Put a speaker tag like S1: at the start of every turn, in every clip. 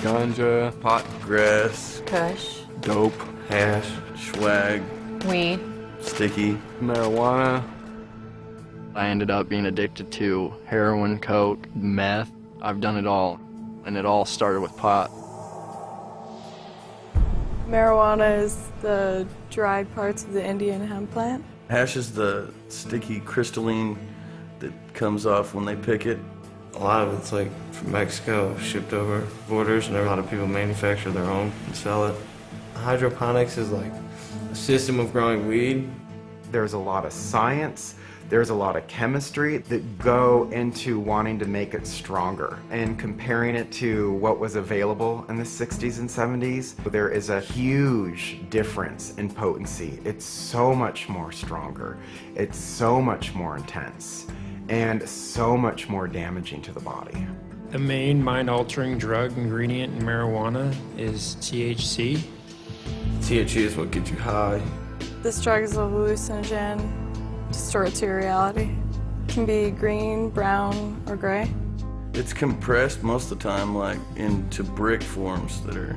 S1: Ganja,
S2: pot, grass,
S3: Kush,
S1: dope,
S2: hash, swag,
S3: weed,
S2: sticky.
S1: marijuana.
S4: I ended up being addicted to heroin, coke, meth. I've done it all, and it all started with pot.
S5: Marijuana is the dried parts of the Indian hemp plant.
S2: Hash is the sticky crystalline that comes off when they pick it.
S6: A lot of it's like from Mexico, shipped over borders, and a lot of people manufacture their own and sell it. Hydroponics is like a system of growing weed.
S7: There's a lot of science, there's a lot of chemistry that go into wanting to make it stronger and comparing it to what was available in the 60s and 70s. There is a huge difference in potency. It's so much more stronger. It's so much more intense and so much more damaging to the body.
S8: The main mind-altering drug ingredient in marijuana is THC.
S6: THC is what gets you high.
S5: This drug is a hallucinogen, distorts your reality. It can be green, brown, or gray.
S2: It's compressed most of the time, like into brick forms that are,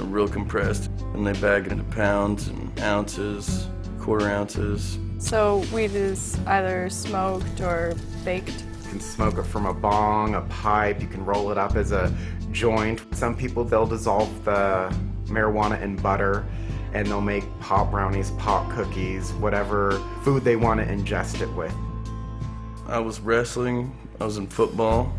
S2: real compressed. And they bag it into pounds and ounces, quarter ounces.
S5: So weed is either smoked or baked.
S7: You can smoke it from a bong, a pipe, you can roll it up as a joint. Some people, they'll dissolve the marijuana in butter and they'll make pot brownies, pot cookies, whatever food they want to ingest it with.
S2: I was wrestling, I was in football,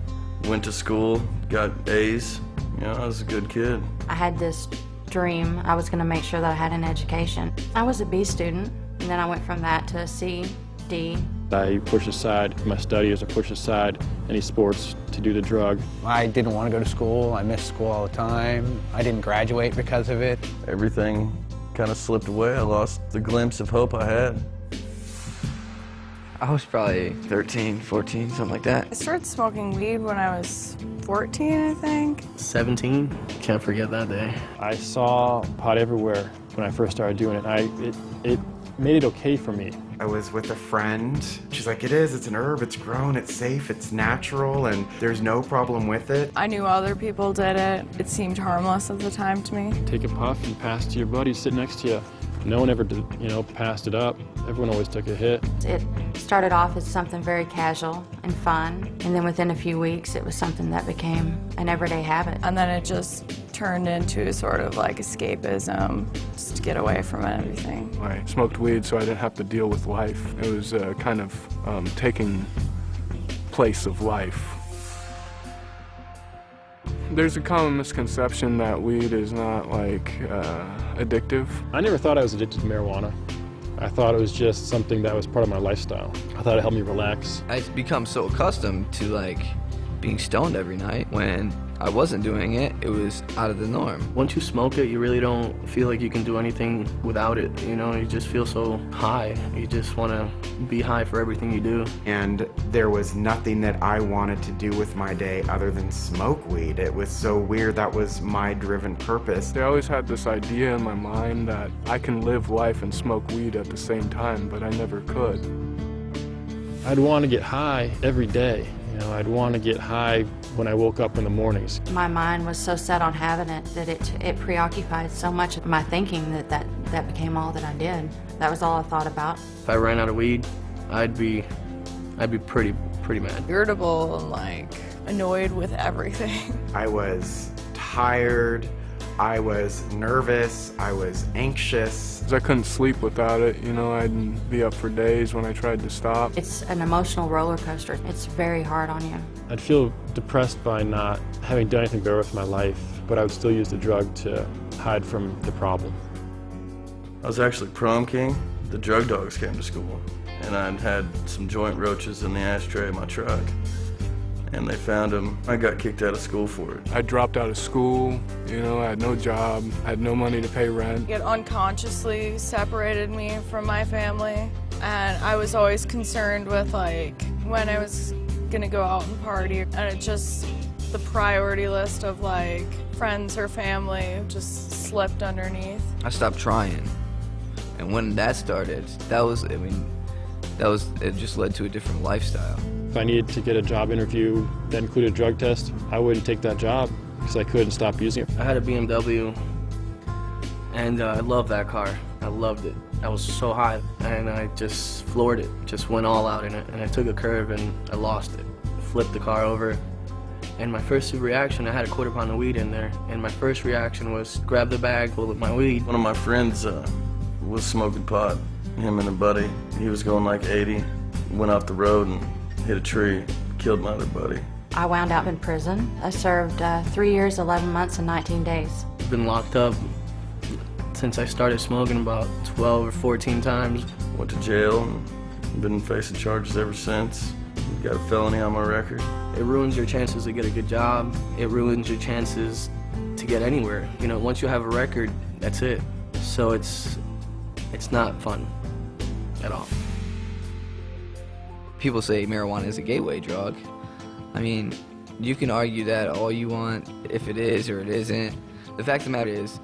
S2: went to school, got A's. I was a good kid.
S3: I had this dream. I was going to make sure that I had an education. I was a B student, and then I went from that to a C, D.
S9: I pushed aside my studies, I pushed aside any sports to do the drug.
S10: I didn't want to go to school. I missed school all the time. I didn't graduate because of it.
S2: Everything kind of slipped away. I lost the glimpse of hope I had.
S4: I was probably 13, 14, something like that.
S5: I started smoking weed when I was 14, I think.
S4: 17, can't forget that day.
S9: I saw pot everywhere when I first started doing it. It made it okay for me.
S7: I was with a friend. She's like, it's an herb, it's grown, it's safe, it's natural, and there's no problem with it.
S5: I knew other people did it. It seemed harmless at the time to me.
S9: Take a puff and pass it to your buddy sitting next to you. No one ever did, passed it up. Everyone always took a hit.
S3: It started off as something very casual and fun, and then within a few weeks it was something that became an everyday habit.
S5: And then it just turned into sort of like escapism, just to get away from everything.
S1: I smoked weed so I didn't have to deal with life. It was kind of taking place of life. There's a common misconception that weed is not addictive.
S9: I never thought I was addicted to marijuana. I thought it was just something that was part of my lifestyle. I thought it helped me relax.
S11: I've become so accustomed to being stoned every night. When I wasn't doing it, it was out of the norm.
S4: Once you smoke it, you really don't feel like you can do anything without it. You just feel so high. You just want to be high for everything you do.
S7: And there was nothing that I wanted to do with my day other than smoke weed. It was so weird. That was my driven purpose.
S1: I always had this idea in my mind that I can live life and smoke weed at the same time, but I never could.
S9: I'd want to get high every day. I'd want to get high when I woke up in the mornings.
S3: My mind was so set on having it that it preoccupied so much of my thinking that became all that I did. That was all I thought about.
S4: If I ran out of weed, I'd be pretty mad.
S5: Irritable and annoyed with everything.
S7: I was tired, I was nervous, I was anxious.
S1: I couldn't sleep without it. I'd be up for days when I tried to stop.
S3: It's an emotional roller coaster. It's very hard on you.
S9: I'd feel depressed by not having done anything better with my life, but I would still use the drug to hide from the problem.
S2: I was actually prom king. The drug dogs came to school, and I'd had some joint roaches in the ashtray of my truck. And they found them. I got kicked out of school for it.
S1: I dropped out of school, I had no job, I had no money to pay rent.
S5: It unconsciously separated me from my family, and I was always concerned with when I was gonna go out and party, and it just, the priority list of friends or family just slipped underneath.
S11: I stopped trying, and when that started, it just led to a different lifestyle.
S9: If I needed to get a job interview that included a drug test, I wouldn't take that job because I couldn't stop using it.
S4: I had a BMW, and I loved that car. I loved it. I was so high, and I just floored it, just went all out in it, and I took a curve and I lost it. Flipped the car over, and my first reaction, I had a quarter pound of weed in there, and my first reaction was grab the bag, pull up my weed.
S2: One of my friends was smoking pot, him and a buddy. He was going like 80, went off the road and hit a tree, killed my other buddy.
S3: I wound up in prison. I served 3 years, 11 months, and 19 days.
S4: I've been locked up since I started smoking about 12 or 14 times.
S2: Went to jail and been facing charges ever since. Got a felony on my record.
S4: It ruins your chances to get a good job. It ruins your chances to get anywhere. You know, once you have a record, that's it. So it's not fun at all.
S11: People say marijuana is a gateway drug. I mean, you can argue that all you want, if it is or it isn't. The fact of the matter is,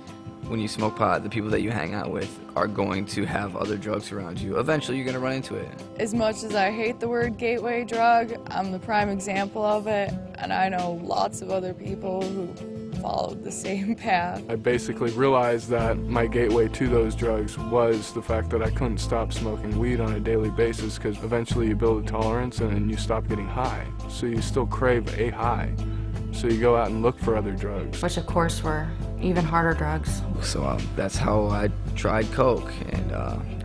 S11: when you smoke pot, the people that you hang out with are going to have other drugs around you. Eventually, you're going to run into it.
S5: As much as I hate the word gateway drug, I'm the prime example of it, and I know lots of other people who followed the same path.
S1: I basically realized that my gateway to those drugs was the fact that I couldn't stop smoking weed on a daily basis, because eventually you build a tolerance and then you stop getting high. So you still crave a high. So you go out and look for other drugs.
S3: Which of course were even harder drugs.
S11: So that's how I tried coke, and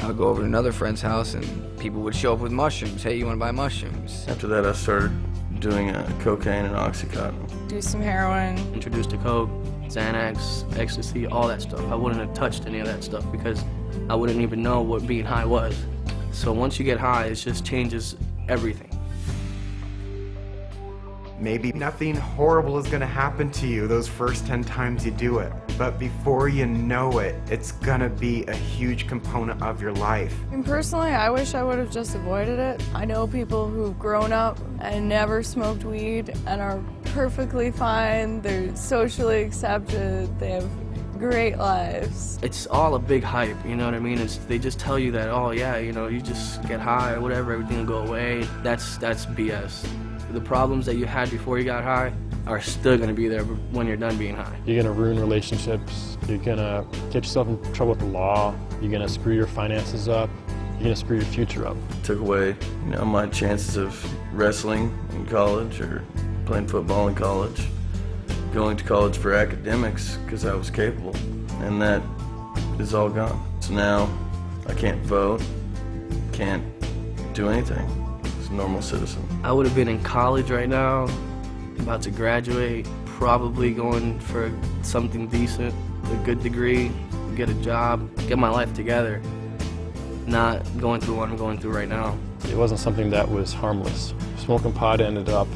S11: I'll go over to another friend's house and people would show up with mushrooms. Hey, you want to buy mushrooms?
S2: After that, I started doing cocaine and Oxycontin.
S5: Do some heroin.
S4: Introduced to coke, Xanax, ecstasy, all that stuff. I wouldn't have touched any of that stuff because I wouldn't even know what being high was. So once you get high, it just changes everything.
S7: Maybe nothing horrible is going to happen to you those first 10 times you do it, but before you know it, it's going to be a huge component of your life.
S5: And personally, I wish I would have just avoided it. I know people who've grown up and never smoked weed and are perfectly fine. They're socially accepted. They have great lives.
S4: It's all a big hype, you know what I mean? They just tell you that, oh yeah, you know, you just get high or whatever, everything will go away. That's BS. The problems that you had before you got high are still going to be there when you're done being high.
S9: You're going to ruin relationships. You're going to get yourself in trouble with the law. You're going to screw your finances up. You're going to screw your future up.
S2: Took away, you know, my chances of wrestling in college or playing football in college, going to college for academics because I was capable, and that is all gone. So now I can't vote, can't do anything. Normal citizen.
S4: I would have been in college right now, about to graduate, probably going for something decent, a good degree, get a job, get my life together, not going through what I'm going through right now.
S9: It wasn't something that was harmless. Smoking pot ended up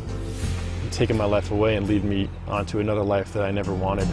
S9: taking my life away and leading me onto another life that I never wanted.